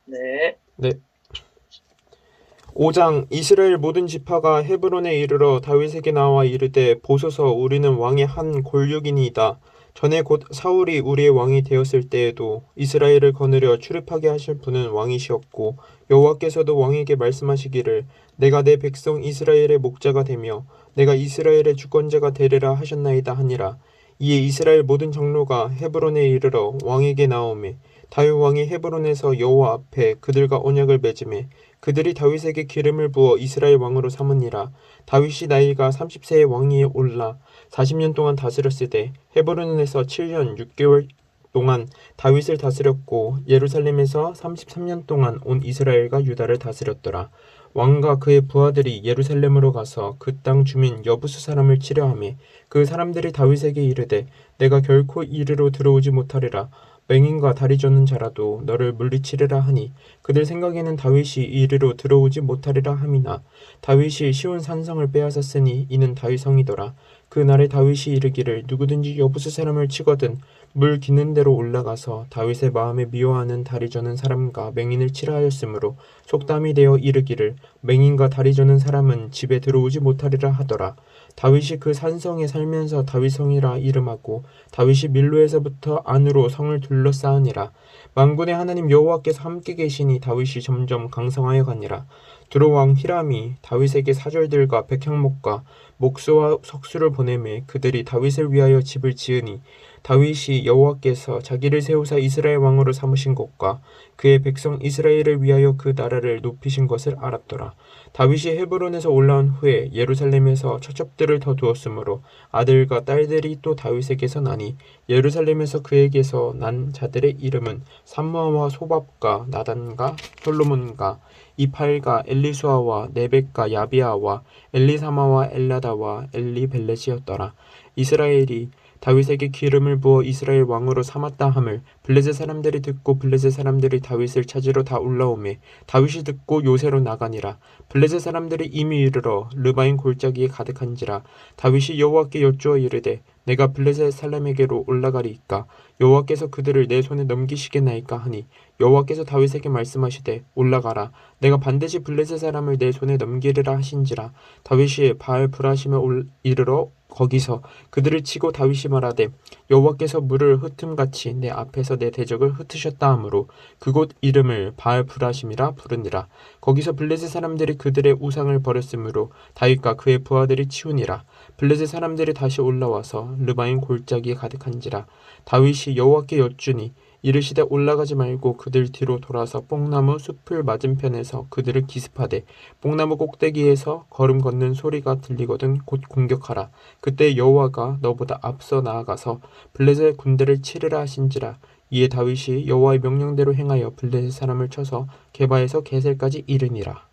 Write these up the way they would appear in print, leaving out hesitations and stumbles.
네. 네. 5장 이스라엘 모든 지파가 헤브론에 이르러 다윗에게 나와 이르되 보소서 우리는 왕의 한 골육이니이다. 전에 곧 사울이 우리의 왕이 되었을 때에도 이스라엘을 거느려 출입하게 하실 분은 왕이시었고 여호와께서도 왕에게 말씀하시기를 내가 내 백성 이스라엘의 목자가 되며 내가 이스라엘의 주권자가 되리라 하셨나이다 하니라. 이에 이스라엘 모든 장로가 헤브론에 이르러 왕에게 나오매 다윗 왕이 헤브론에서 여호와 앞에 그들과 언약을 맺음에 그들이 다윗에게 기름을 부어 이스라엘 왕으로 삼으니라. 다윗이 나이가 30세의 왕위에 올라 40년 동안 다스렸으되 헤브론에서 7년 6개월 동안 다윗을 다스렸고 예루살렘에서 33년 동안 온 이스라엘과 유다를 다스렸더라. 왕과 그의 부하들이 예루살렘으로 가서 그 땅 주민 여부수 사람을 치려하며 그 사람들이 다윗에게 이르되 내가 결코 이리로 들어오지 못하리라. 맹인과 다리 저는 자라도 너를 물리치리라 하니 그들 생각에는 다윗이 이리로 들어오지 못하리라 함이나 다윗이 시온 산성을 빼앗았으니 이는 다윗성이더라. 그날에 다윗이 이르기를 누구든지 여부수 사람을 치거든 물 기는 데로 올라가서 다윗의 마음에 미워하는 다리 저는 사람과 맹인을 치라 하였으므로 속담이 되어 이르기를 맹인과 다리 저는 사람은 집에 들어오지 못하리라 하더라. 다윗이 그 산성에 살면서 다윗성이라 이름하고 다윗이 밀로에서부터 안으로 성을 둘러싸으니라. 만군의 하나님 여호와께서 함께 계시니 다윗이 점점 강성하여 가니라. 두로 왕 히람이 다윗에게 사절들과 백향목과 목수와 석수를 보내매 그들이 다윗을 위하여 집을 지으니 다윗이 여호와께서 자기를 세우사 이스라엘 왕으로 삼으신 것과 그의 백성 이스라엘을 위하여 그 나라를 높이신 것을 알았더라. 다윗이 헤브론에서 올라온 후에 예루살렘에서 처첩들을 더 두었으므로 아들과 딸들이 또 다윗에게서 나니 예루살렘에서 그에게서 난 자들의 이름은 삼무아와 소밥과 나단과 솔로몬과 이팔과 엘리수아와 네벡과 야비아와 엘리사마와 엘라다와 엘리벨렛이었더라. 이스라엘이 다윗에게 기름을 부어 이스라엘 왕으로 삼았다 함을 블레셋 사람들이 듣고 블레셋 사람들이 다윗을 찾으러 다 올라오매 다윗이 듣고 요새로 나가니라. 블레셋 사람들이 이미 이르러 르바인 골짜기에 가득한지라. 다윗이 여호와께 여쭈어 이르되 내가 블레셋 사람에게로 올라가리이까 여호와께서 그들을 내 손에 넘기시겠나이까 하니 여호와께서 다윗에게 말씀하시되 올라가라 내가 반드시 블레셋 사람을 내 손에 넘기리라 하신지라. 다윗이 바알 브라심에 이르러 거기서 그들을 치고 다윗이 말하되 여호와께서 물을 흩음같이 내 앞에서 내 대적을 흩으셨다 하므로 그곳 이름을 바알 브라심이라 부르니라. 거기서 블레셋 사람들이 그들의 우상을 버렸으므로 다윗과 그의 부하들이 치우니라. 블레셋 사람들이 다시 올라와서 르바인 골짜기에 가득한지라. 다윗이 여호와께 여쭈니 이르시되 올라가지 말고 그들 뒤로 돌아서 뽕나무 숲을 맞은편에서 그들을 기습하되 뽕나무 꼭대기에서 걸음 걷는 소리가 들리거든 곧 공격하라. 그때 여호와가 너보다 앞서 나아가서 블레셋 군대를 치르라 하신지라. 이에 다윗이 여호와의 명령대로 행하여 블레셋 사람을 쳐서 게바에서 게셀까지 이르니라.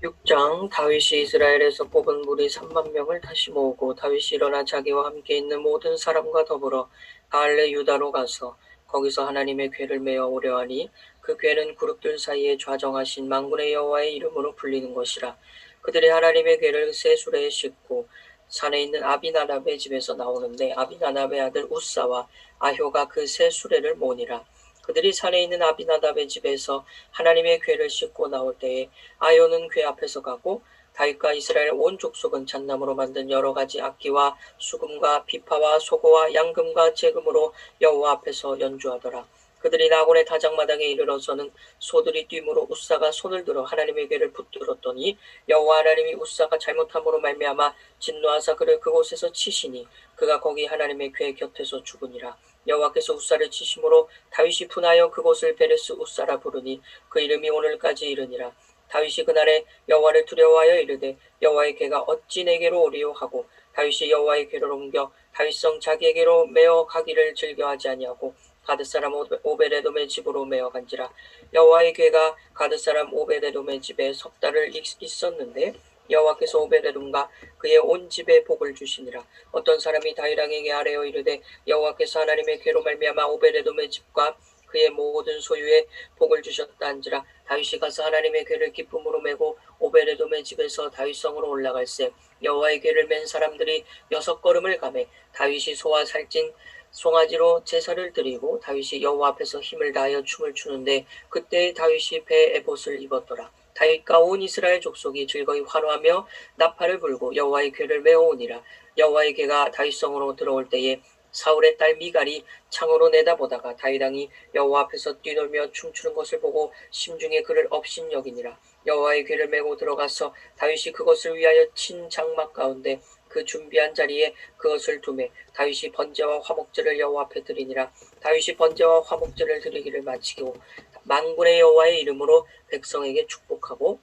6장 다윗이 이스라엘에서 뽑은 무리 3만 명을 다시 모으고 다윗이 일어나 자기와 함께 있는 모든 사람과 더불어 바알레 유다로 가서 거기서 하나님의 궤를 메어 오려하니 그 궤는 그룹들 사이에 좌정하신 만군의 여호와의 이름으로 불리는 것이라. 그들이 하나님의 궤를 새 수레에 싣고 산에 있는 아비나답의 집에서 나오는데 아비나답의 아들 우사와 아효가 그 새 수레를 모니라. 그들이 산에 있는 아비나답의 집에서 하나님의 궤를 싣고 나올 때에 아효는 궤 앞에서 가고 다윗과 이스라엘 온 족속은 잣나무로 만든 여러 가지 악기와 수금과 비파와 소고와 양금과 제금으로 여호와 앞에서 연주하더라. 그들이 나곤의 다장마당에 이르러서는 소들이 뛰므로 우사가 손을 들어 하나님의 궤를 붙들었더니 여호와 하나님이 우사가 잘못함으로 말미암아 진노하사 그를 그곳에서 치시니 그가 거기 하나님의 궤 곁에서 죽으니라. 여호와께서 우사를 치심으로 다윗이 분하여 그곳을 베레스 우사라 부르니 그 이름이 오늘까지 이르니라. 다윗이 그날에 여호와를 두려워하여 이르되 여호와의 궤가 어찌 내게로 오리요 하고 다윗이 여호와의 궤를 옮겨 다윗성 자기에게로 메어 가기를 즐겨하지 아니하고 가드 사람 오베데돔의 집으로 메어 간지라. 여호와의 궤가 가드 사람 오베데돔의 집에 석 달을 있었는데 여호와께서 오베데돔과 그의 온 집에 복을 주시니라. 어떤 사람이 다윗 왕에게 아뢰어 이르되 여호와께서 하나님의 궤로 말미암아 오베데돔의 집과 그의 모든 소유에 복을 주셨다 한지라. 다윗이 가서 하나님의 궤를 기쁨으로 메고 오베데돔의 집에서 다윗성으로 올라갈새 여호와의 궤를 맨 사람들이 6걸음을 가매 다윗이 소와 살찐 송아지로 제사를 드리고 다윗이 여호와 앞에서 힘을 다하여 춤을 추는데 그때 다윗이 배에 에봇을 입었더라. 다윗과 온 이스라엘 족속이 즐거이 환호하며 나팔을 불고 여호와의 궤를 메어오니라. 여호와의 궤가 다윗성으로 들어올 때에 사울의 딸 미갈이 창으로 내다보다가 다윗 왕이 여호와 앞에서 뛰놀며 춤추는 것을 보고 심중에 그를 업신여기니라. 여호와의 궤를 메고 들어가서 다윗이 그것을 위하여 친 장막 가운데 그 준비한 자리에 그것을 두매 다윗이 번제와 화목제를 여호와 앞에 드리니라. 다윗이 번제와 화목제를 드리기를 마치고 만군의 여호와의 이름으로 백성에게 축복하고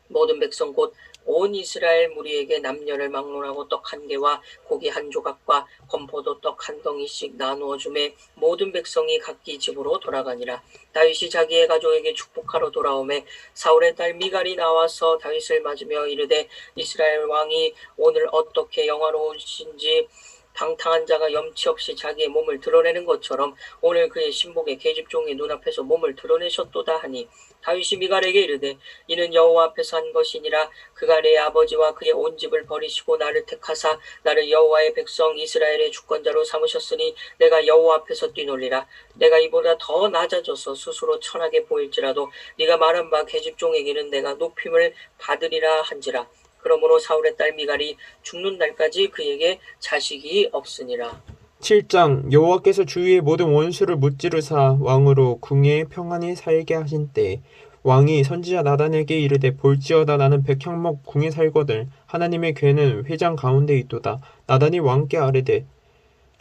모든 백성 곧 온 이스라엘 무리에게 남녀를 막론하고 떡 한 개와 고기 한 조각과 건포도 떡 한 덩이씩 나누어 주매 모든 백성이 각기 집으로 돌아가니라. 다윗이 자기의 가족에게 축복하러 돌아오매 사울의 딸 미갈이 나와서 다윗을 맞으며 이르되 이스라엘 왕이 오늘 어떻게 영화로우신지 방탕한 자가 염치 없이 자기의 몸을 드러내는 것처럼 오늘 그의 신복의 계집종의 눈앞에서 몸을 드러내셨도다 하니 다윗이 미갈에게 이르되 이는 여호와 앞에서 한 것이니라. 그가 내 아버지와 그의 온 집을 버리시고 나를 택하사 나를 여호와의 백성 이스라엘의 주권자로 삼으셨으니 내가 여호와 앞에서 뛰놀리라. 내가 이보다 더 낮아져서 스스로 천하게 보일지라도 네가 말한 바 계집종에게는 내가 높임을 받으리라 한지라. 그러므로 사울의 딸 미갈이 죽는 날까지 그에게 자식이 없으니라. 7장 여호와께서 주위의 모든 원수를 무찌르사 왕으로 궁에 평안히 살게 하신 때에 왕이 선지자 나단에게 이르되 볼지어다 나는 백향목 궁에 살거늘 하나님의 궤는 회장 가운데 있도다. 나단이 왕께 아뢰되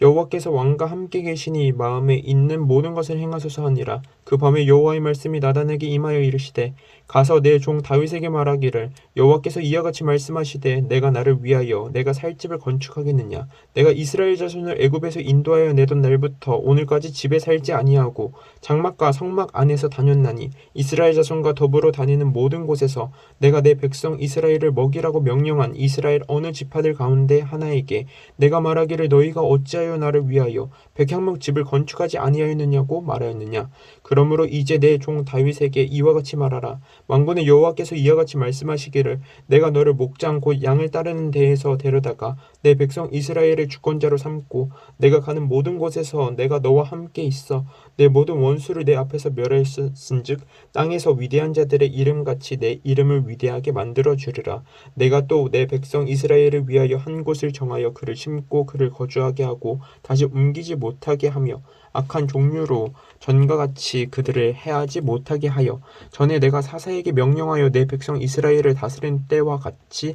여호와께서 왕과 함께 계시니 마음에 있는 모든 것을 행하소서 하니라. 그 밤에 여호와의 말씀이 나단에게 임하여 이르시되 가서 내 종 다윗에게 말하기를 여호와께서 이와 같이 말씀하시되 내가 나를 위하여 내가 살 집을 건축하겠느냐. 내가 이스라엘 자손을 애굽에서 인도하여 내던 날부터 오늘까지 집에 살지 아니하고 장막과 성막 안에서 다녔나니 이스라엘 자손과 더불어 다니는 모든 곳에서 내가 내 백성 이스라엘을 먹이라고 명령한 이스라엘 어느 지파들 가운데 하나에게 내가 말하기를 너희가 어찌하여 나를 위하여 백향목 집을 건축하지 아니하였느냐고 말하였느냐. 그러므로 이제 내 종 다윗에게 이와 같이 말하라. 만군의 여호와께서 이와 같이 말씀하시기를 내가 너를 목장 곧 양을 따르는 데에서 데려다가 내 백성 이스라엘의 주권자로 삼고 내가 가는 모든 곳에서 내가 너와 함께 있어 내 모든 원수를 내 앞에서 멸하였은즉 땅에서 위대한 자들의 이름같이 내 이름을 위대하게 만들어 주리라. 내가 또 내 백성 이스라엘을 위하여 한 곳을 정하여 그를 심고 그를 거주하게 하고 다시 옮기지 못하게 하며 악한 종류로 전과 같이 그들을 해하지 못하게 하여 전에 내가 사사에게 명령하여 내 백성 이스라엘을 다스린 때와 같이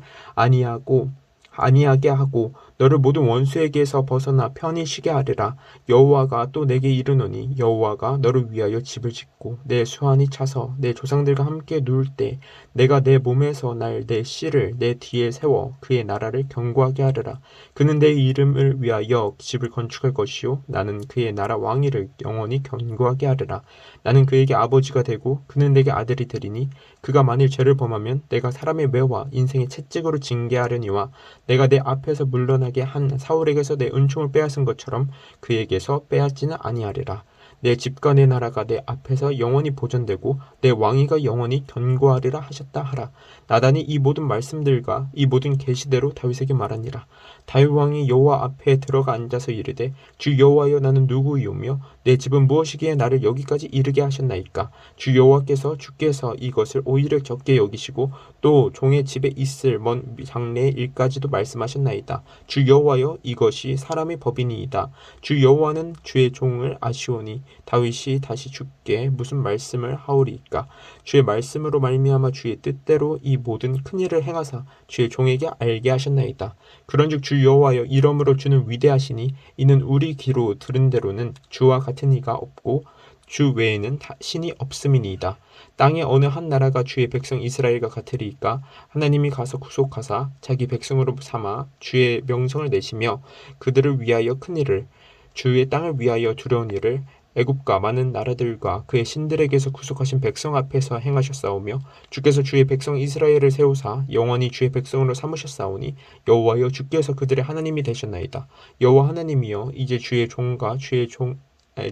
아니하게 하고 너를 모든 원수에게서 벗어나 편히 쉬게 하리라. 여호와가 또 내게 이르노니 여호와가 너를 위하여 집을 짓고 내 수완이 차서 내 조상들과 함께 누울 때 내가 내 몸에서 날 내 씨를 내 뒤에 세워 그의 나라를 견고하게 하리라. 그는 내 이름을 위하여 집을 건축할 것이요 나는 그의 나라 왕위를 영원히 견고하게 하리라. 나는 그에게 아버지가 되고 그는 내게 아들이 되리니 그가 만일 죄를 범하면 내가 사람의 매와 인생의 채찍으로 징계하려니와 내가 내 앞에서 물러나게 한 사울에게서 내 은총을 빼앗은 것처럼 그에게서 빼앗지는 아니하리라. 내 집과 내 나라가 내 앞에서 영원히 보존되고 내 왕위가 영원히 견고하리라 하셨다 하라. 나단이 이 모든 말씀들과 이 모든 계시대로 다윗에게 말하니라. 다윗 왕이 여호와 앞에 들어가 앉아서 이르되 주 여호와여 나는 누구이오며 내 집은 무엇이기에 나를 여기까지 이르게 하셨나이까. 주 여호와께서 주께서 이것을 오히려 적게 여기시고 또 종의 집에 있을 먼 장래의 일까지도 말씀하셨나이다. 주 여호와여 이것이 사람의 법이니이다. 주 여호와는 주의 종을 아시오니 다윗이 다시 주께 무슨 말씀을 하오리이까. 주의 말씀으로 말미암아 주의 뜻대로 이 모든 큰 일을 행하사 주의 종에게 알게 하셨나이다. 그런즉 주 여호와여 이러므로 주는 위대하시니 이는 우리 귀로 들은 대로는 주와 같은 이가 없고 주 외에는 신이 없음이니이다. 땅의 어느 한 나라가 주의 백성 이스라엘과 같으리이까. 하나님이 가서 구속하사 자기 백성으로 삼아 주의 명성을 내시며 그들을 위하여 큰 일을 주의 땅을 위하여 두려운 일을 애굽과 많은 나라들과 그의 신들에게서 구속하신 백성 앞에서 행하셨사오며 주께서 주의 백성 이스라엘을 세우사 영원히 주의 백성으로 삼으셨사오니 여호와여 주께서 그들의 하나님이 되셨나이다. 여호와 하나님이여 이제 주의 종과 주의 종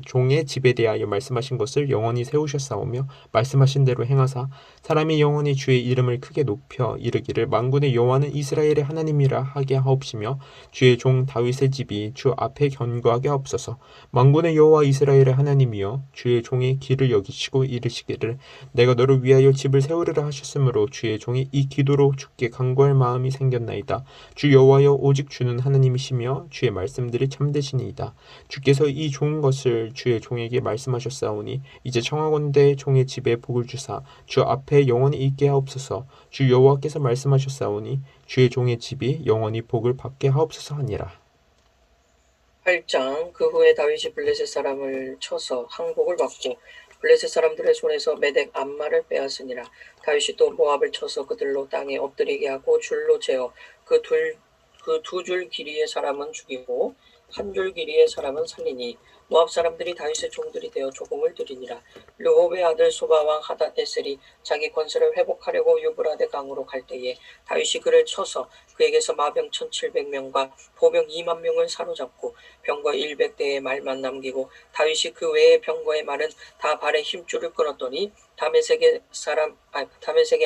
종의 집에 대하여 말씀하신 것을 영원히 세우셨사오며 말씀하신 대로 행하사 사람이 영원히 주의 이름을 크게 높여 이르기를 만군의 여호와는 이스라엘의 하나님이라 하게 하옵시며 주의 종 다윗의 집이 주 앞에 견고하게 하옵소서. 만군의 여호와 이스라엘의 하나님이여 주의 종의 길을 여기시고 이르시기를 내가 너를 위하여 집을 세우리라 하셨으므로 주의 종이 이 기도로 주께 간구할 마음이 생겼나이다. 주 여호와여 오직 주는 하나님이시며 주의 말씀들이 참되시니이다. 주께서 이 좋은 것을 주의 종에게 말씀하셨사오니 이제 청하건대 종의 집에 복을 주사 주 앞에 영원히 있게 하옵소서. 주 여호와께서 말씀하셨사오니 주의 종의 집이 영원히 복을 받게 하옵소서 하니라. 8장. 그 후에 다윗이 블레셋 사람을 쳐서 항복을 받고 블레셋 사람들의 손에서 메덱 암마를 빼앗으니라. 다윗이 또 모압을 쳐서 그들로 땅에 엎드리게 하고 줄로 재어 그 두 줄 길이의 사람은 죽이고 한 줄 길이의 사람은 살리니 모압 사람들이 다윗의 종들이 되어 조공을 들이니라. 르홉의 아들 소바왕 하닷에셀이 자기 권세를 회복하려고 유브라데 강으로 갈 때에 다윗이 그를 쳐서 그에게서 마병 1700명과 보병 2만 명을 사로잡고 병거 100대의 말만 남기고 다윗이 그 외의 병거의 말은 다 발에 힘줄을 끊었더니 다메섹의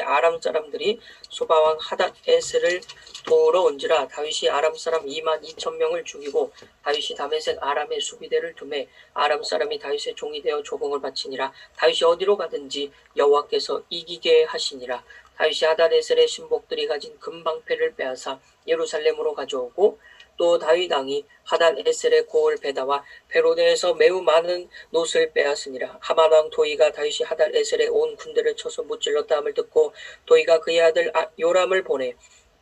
아람 사람들이 소바왕 하닷에셀을 도우러 온지라. 다윗이 아람 사람 2만 2천 명을 죽이고 다윗이 다메섹 아람의 수비대를 두매 아람 사람이 다윗의 종이 되어 조공을 바치니라. 다윗이 어디로 가든지 여호와께서 이기게 하시니라. 다윗이 하닷에셀의 신복들이 가진 금방패를 빼앗아 예루살렘으로 가져오고 또 다윗 왕이 하닷에셀의 고을 베다와 베로데에서 매우 많은 놋을 빼앗으니라. 하만 왕 도이가 다윗이 하닷에셀의 온 군대를 쳐서 무찔렀다 함을 듣고 도이가 그의 아들 요람을 보내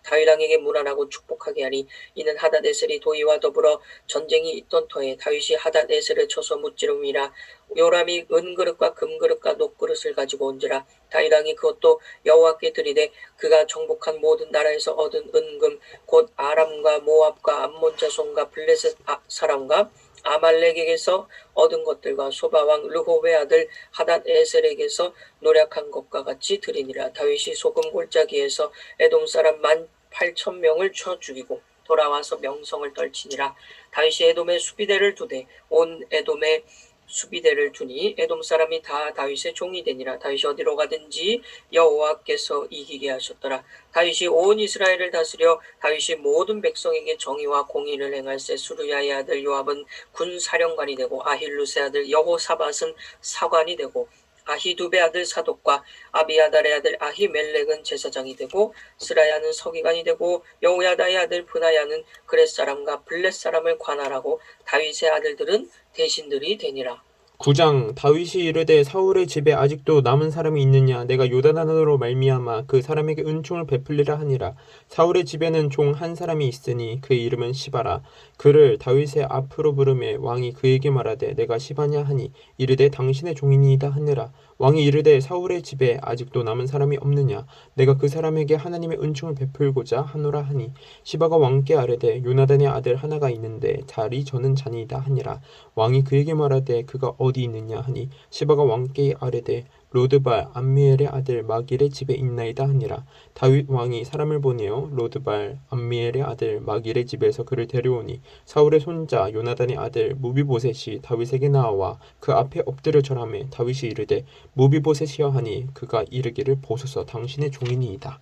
다윗 왕에게 문안하고 축복하게 하니 이는 하닷에셀이 도이와 더불어 전쟁이 있던 터에 다윗이 하닷에셀을 쳐서 무찌름이라. 요람이 은그릇과 금그릇과 녹그릇을 가지고 온지라. 다윗 왕이 그것도 여호와께 드리되 그가 정복한 모든 나라에서 얻은 은금 곧 아람과 모압과 암몬 자손과 블레셋 사람과 아말렉에게서 얻은 것들과 소바왕 르홉의 아들 하닷에셀에게서 노력한 것과 같이 드리니라. 다윗이 소금 골짜기에서 에돔 사람 18,000명을 쳐 죽이고 돌아와서 명성을 떨치니라. 다윗이 에돔의 수비대를 두되 온 에돔의 수비대를 두니 에돔 사람이 다 다윗의 종이 되니라. 다윗이 어디로 가든지 여호와께서 이기게 하셨더라. 다윗이 온 이스라엘을 다스려 다윗이 모든 백성에게 정의와 공의를 행할세. 수르야의 아들 요압은 군사령관이 되고 아힐루스의 아들 여호사밧은 사관이 되고 아히두베 아들 사독과 아비아달의 아들 아히멜렉은 제사장이 되고 스라야는 서기관이 되고 여호야다의 아들 브나야는 그렛 사람과 블렛 사람을 관할하고 다윗의 아들들은 대신들이 되니라. 9장. 다윗이 이르되 사울의 집에 아직도 남은 사람이 있느냐 내가 요나단으로 말미암아 그 사람에게 은총을 베풀리라 하니라. 사울의 집에는 종 한 사람이 있으니 그의 이름은 시바라. 그를 다윗의 앞으로 부르매 왕이 그에게 말하되 내가 시바냐 하니 이르되 당신의 종이니이다 하느라. 왕이 이르되 사울의 집에 아직도 남은 사람이 없느냐 내가 그 사람에게 하나님의 은총을 베풀고자 하노라 하니 시바가 왕께 아뢰되 요나단의 아들 하나가 있는데 자리 저는 자니이다 하니라. 왕이 그에게 말하되 그가 어디 있느냐 하니 시바가 왕께 아뢰되 로드발 암미엘의 아들 마길의 집에 있나이다 하니라. 다윗 왕이 사람을 보내어 로드발 암미엘의 아들 마길의 집에서 그를 데려오니 사울의 손자 요나단의 아들 무비보셋이 다윗에게 나와 그 앞에 엎드려 절하매 다윗이 이르되 무비보셋이여 하니 그가 이르기를 보소서 당신의 종이니이다.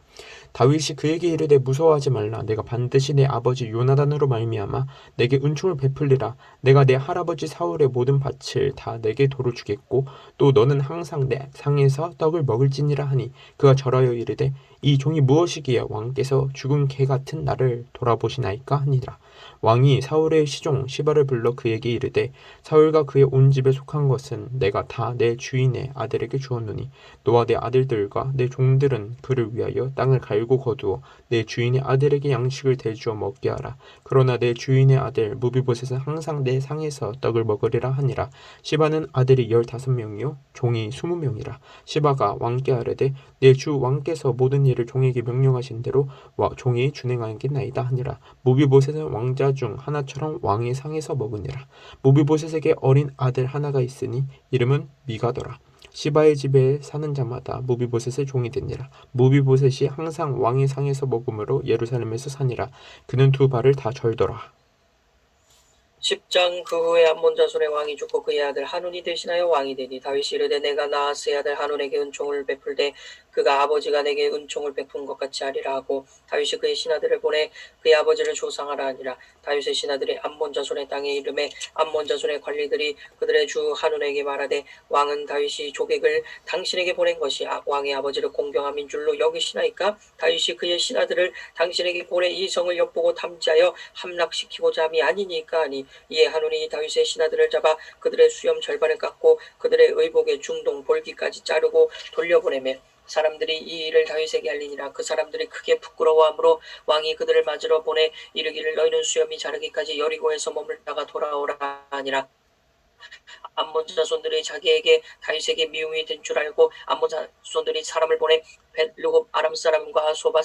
다윗이 그에게 이르되 무서워하지 말라. 내가 반드시 내 아버지 요나단으로 말미암아 내게 은총을 베풀리라. 내가 내 할아버지 사울의 모든 밭을 다 내게 도로 주겠고 또 너는 항상 내 상에서 떡을 먹을지니라 하니 그가 절하여 이르되 이 종이 무엇이기에 왕께서 죽은 개 같은 나를 돌아보시나이까 하니라. 왕이 사울의 시종 시바를 불러 그에게 이르되 사울과 그의 온 집에 속한 것은 내가 다 내 주인의 아들에게 주었노니 너와 내 아들들과 내 종들은 그를 위하여 땅을 갈고 거두어 내 주인의 아들에게 양식을 대주어 먹게 하라. 그러나 내 주인의 아들 무비보셋은 항상 내 상에서 떡을 먹으리라 하니라. 시바는 아들이 15명이요 종이 20명이라. 시바가 왕께 아뢰되 내 주 왕께서 모든 일을 종에게 명령하신 대로 종이 준행하겠나이다 하니라. 무비보셋은 왕자 중 하나처럼 왕의 상에서 먹으니라. 무비보셋에게 어린 아들 하나가 있으니 이름은 미가더라. 시바의 집에 사는 자마다 무비보셋의 종이 되니라. 무비보셋이 항상 왕의 상에서 먹음으로 예루살렘에서 사니라. 그는 두 발을 다 절더라. 10장. 그 후에 암몬 자손의 왕이 죽고 그의 아들 하눈이 대신하여 왕이 되니 다윗이 이르되 내가 나아스의 아들 하눈에게 은총을 베풀되 그가 아버지가 내게 은총을 베푼 것 같이 하리라 하고 다윗이 그의 신하들을 보내 그의 아버지를 조상하라 하니라. 다윗의 신하들이 암몬 자손의 땅에 이름에 암몬 자손의 관리들이 그들의 주 하눈에게 말하되 왕은 다윗이 조객을 당신에게 보낸 것이 왕의 아버지를 공경함인 줄로 여기시나이까? 다윗이 그의 신하들을 당신에게 보내 이 성을 엿보고 탐지하여 함락시키고자 함이 아니니까 하니 이에 하눈이 다윗의 신하들을 잡아 그들의 수염 절반을 깎고 그들의 의복의 중동 볼기까지 자르고 돌려보내매 사람들이 이 일을 다윗에게 알리니라. 그 사람들이 크게 부끄러워하므로 왕이 그들을 맞으러 보내 이르기를 너희는 수염이 자르기까지 여리고에서 머물다가 돌아오라 하니라. 암몬 자손들이 자기에게 다윗에게 미움이 된 줄 알고 암몬 자손들이 사람을 보내 벳르홉 아람 사람과 소바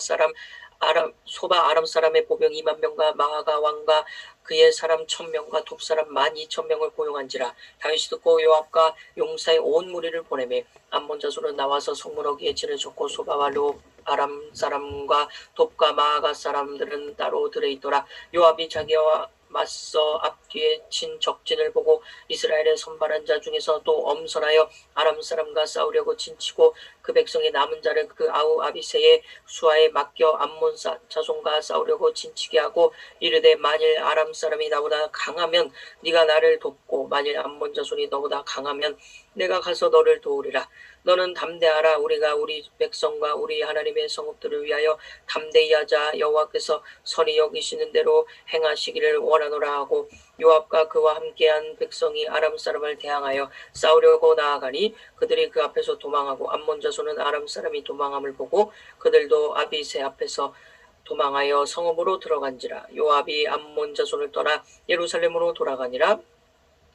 아람 사람의 보병 2만 명과 마하가 왕과 그의 사람 1,000명과 톱 사람 12,000명을 고용한지라. 다윗이 듣고 요압과 용사의 온 무리를 보내매 암몬 자손은 나와서 성문 어귀에 진을 쳤고 소바와 르홉 아람 사람과 톱과 마하가 사람들은 따로 들어 있더라. 요압이 자기와 맞서 앞뒤에 친 적진을 보고 이스라엘의 선발한 자 중에서 또 엄선하여 아람 사람과 싸우려고 진치고 그 백성의 남은 자를 그 아우 아비새의 수하에 맡겨 암몬 자손과 싸우려고 진치게 하고 이르되 만일 아람 사람이 나보다 강하면 네가 나를 돕고 만일 암몬 자손이 너보다 강하면 내가 가서 너를 도우리라. 너는 담대하라. 우리가 우리 백성과 우리 하나님의 성읍들을 위하여 담대히 하자. 여호와께서 선히 여기시는 대로 행하시기를 원하노라 하고 요압과 그와 함께한 백성이 아람 사람을 대항하여 싸우려고 나아가니 그들이 그 앞에서 도망하고 암몬 자손은 아람 사람이 도망함을 보고 그들도 아비새 앞에서 도망하여 성읍으로 들어간지라. 요압이 암몬 자손을 떠나 예루살렘으로 돌아가니라.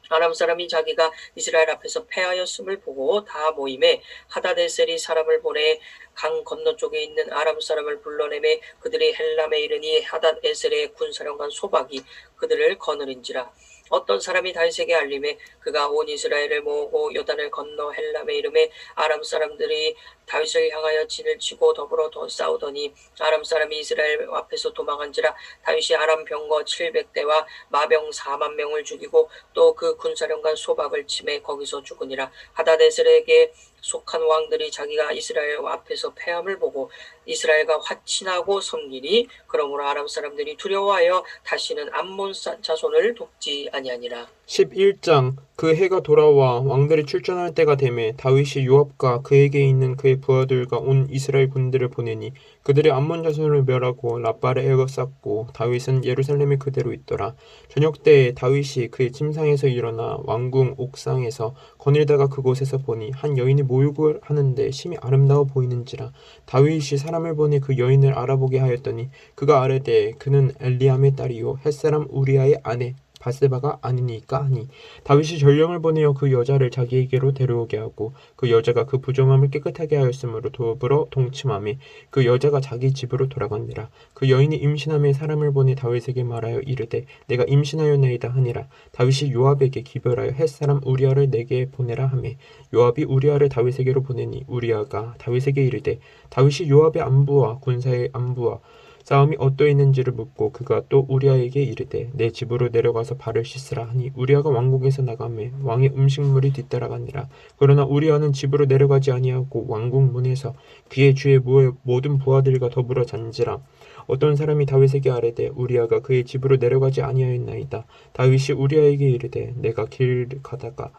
아람 사람이 자기가 이스라엘 앞에서 패하였음을 보고 다 모임에 하다데셀이 사람을 보내 강 건너쪽에 있는 아람 사람을 불러내매 그들이 헬람에 이르니 하닷에셀의 군사령관 소박이 그들을 거느린지라. 어떤 사람이 다윗에게 알림에 그가 온 이스라엘을 모으고 요단을 건너 헬람에 이름에 아람 사람들이 다윗을 향하여 진을 치고 더불어 싸우더니 아람 사람이 이스라엘 앞에서 도망한지라. 다윗이 아람 병거 700대와 마병 4만 명을 죽이고 또 그 군사령관 소박을 치매 거기서 죽으니라. 하다데셀에게 속한 왕들이 자기가 이스라엘 앞에서 패함을 보고 이스라엘과 화친하고 섬기니 그러므로 아람 사람들이 두려워하여 다시는 암몬 자손을 돕지 아니하니라. 11장. 그 해가 돌아와 왕들이 출전할 때가 되매 다윗이 요압과 그에게 있는 그의 부하들과 온 이스라엘 군대를 보내니 그들이 암몬 자손을 멸하고 라빠를 에워쌌고 다윗은 예루살렘에 그대로 있더라. 저녁 때에 다윗이 그의 침상에서 일어나 왕궁 옥상에서 거닐다가 그곳에서 보니 한 여인이 모욕을 하는데 심히 아름다워 보이는지라. 다윗이 사람을 보내 그 여인을 알아보게 하였더니 그가 아뢰되 그는 엘리암의 딸이요 햇사람 우리아의 아내 바세바가 아니니까 하니 다윗이 전령을 보내어 그 여자를 자기에게로 데려오게 하고 그 여자가 그 부정함을 깨끗하게 하였으므로 더불어 동침하며 그 여자가 자기 집으로 돌아가니라. 그 여인이 임신함에 사람을 보내 다윗에게 말하여 이르되 내가 임신하였나이다 하니라. 다윗이 요압에게 기별하여 햇사람 우리아를 내게 보내라 하매 요압이 우리아를 다윗에게로 보내니 우리아가 다윗에게 이르되 다윗이 요압의 안부와 군사의 안부와 싸움이 어떠했는지를 묻고 그가 또 우리아에게 이르되 내 집으로 내려가서 발을 씻으라 하니 우리아가 왕궁에서 나가매 왕의 음식물이 뒤따라가니라. 그러나 우리아는 집으로 내려가지 아니하고 왕궁 문에서 그의 주의 모든 부하들과 더불어 잔지라. 어떤 사람이 다윗에게 아뢰되 우리아가 그의 집으로 내려가지 아니하였나이다. 다윗이 우리아에게 이르되 내가 길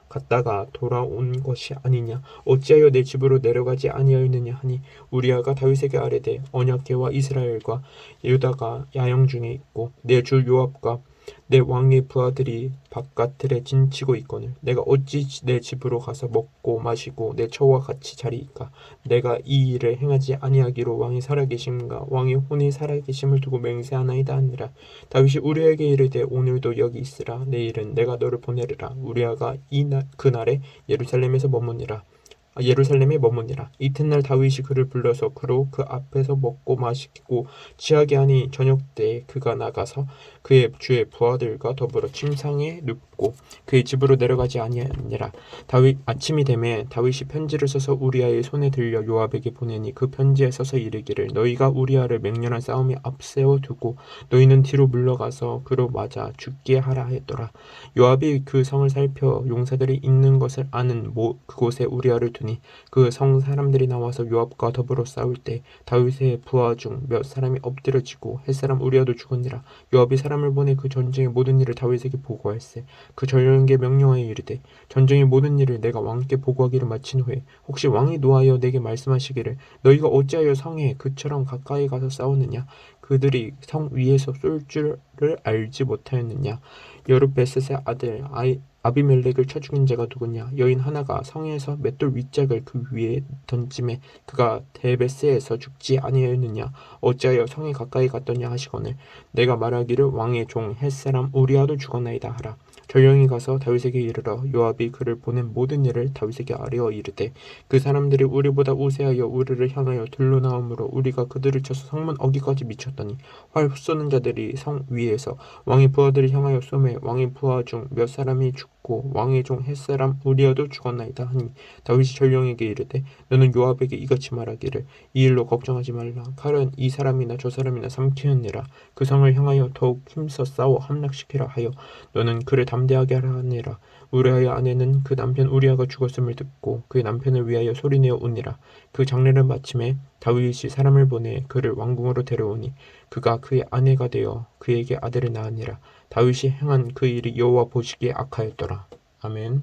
갔다가 돌아온 것이 아니냐 어찌하여 내 집으로 내려가지 아니하였느냐 하니 우리아가 다윗에게 아뢰되 언약궤와 이스라엘과 유다가 야영 중에 있고 내 주 요압과 내 왕의 부하들이 바깥틀에 진치고 있거늘 내가 어찌 내 집으로 가서 먹고 마시고 내 처와 같이 자리이까. 내가 이 일을 행하지 아니하기로 왕이 살아계심과 왕의 혼이 살아계심을 두고 맹세하나이다 하니라. 다윗이 우리아에게 이르되 오늘도 여기 있으라. 내일은 내가 너를 보내리라. 우리아가 그날에 예루살렘에서 머무니라. 예루살렘에 머무니라. 이튿날 다윗이 그를 불러서 그로 그 앞에서 먹고 마시고 취하게 하니 저녁 때에 그가 나가서 그의 주의 부하들과 더불어 침상에 눕고 그의 집으로 내려가지 아니하니라. 아침이 되매 다윗이 편지를 써서 우리아의 손에 들려 요압에게 보내니 그 편지에 써서 이르기를 너희가 우리아를 맹렬한 싸움에 앞세워 두고 너희는 뒤로 물러가서 그로 맞아 죽게 하라 했더라. 요압이 그 성을 살펴 용사들이 있는 것을 아는 그곳에 우리아를 두니 그 성 사람들이 나와서 요압과 더불어 싸울 때 다윗의 부하 중 몇 사람이 엎드려지고 햇사람 우리아도 죽었니라. 요압이 사람을 보내 그 전쟁의 모든 일을 다윗에게 보고할세. 그 전령에게 명령하여 이르되 전쟁의 모든 일을 내가 왕께 보고하기를 마친 후에 혹시 왕이 노하여 내게 말씀하시기를 너희가 어찌하여 성에 그처럼 가까이 가서 싸우느냐 그들이 성 위에서 쏠 줄을 알지 못하였느냐 여룻베셋의 아들 아비멜렉을 쳐 죽인 자가 누구냐 여인 하나가 성에서 맷돌 윗짝을 그 위에 던짐에 그가 데베스에서 죽지 아니하였느냐 어찌하여 성에 가까이 갔더냐 하시거늘 내가 말하기를 왕의 종 햇사람 우리아도 죽었나이다 하라. 전령이 가서 다윗에게 이르러 요압이 그를 보낸 모든 일을 다윗에게 아뢰어 이르되 그 사람들이 우리보다 우세하여 우리를 향하여 들러나오므로 우리가 그들을 쳐서 성문 어기까지 미쳤더니 활 쏘는 자들이 성 위에서 왕의 부하들을 향하여 쏘매 왕의 부하 중 몇 사람이 죽고 왕의 종 햇사람 우리아도 죽었나이다 하니 다윗이 전령에게 이르되 너는 요압에게 이같이 말하기를 이 일로 걱정하지 말라. 칼은 이 사람이나 저 사람이나 삼키었느라 그 성을 향하여 더욱 힘써 싸워 함락시키라 하여 너는 그를 담대하게 하라 하니라. 우리아의 아내는 그 남편 우리아가 죽었음을 듣고 그의 남편을 위하여 소리내어 우니라. 그 장례를 마침에 다윗이 사람을 보내 그를 왕궁으로 데려오니 그가 그의 아내가 되어 그에게 아들을 낳으니라. 다윗이 행한 그 일이 여호와 보시기에 악하였더라. 아멘.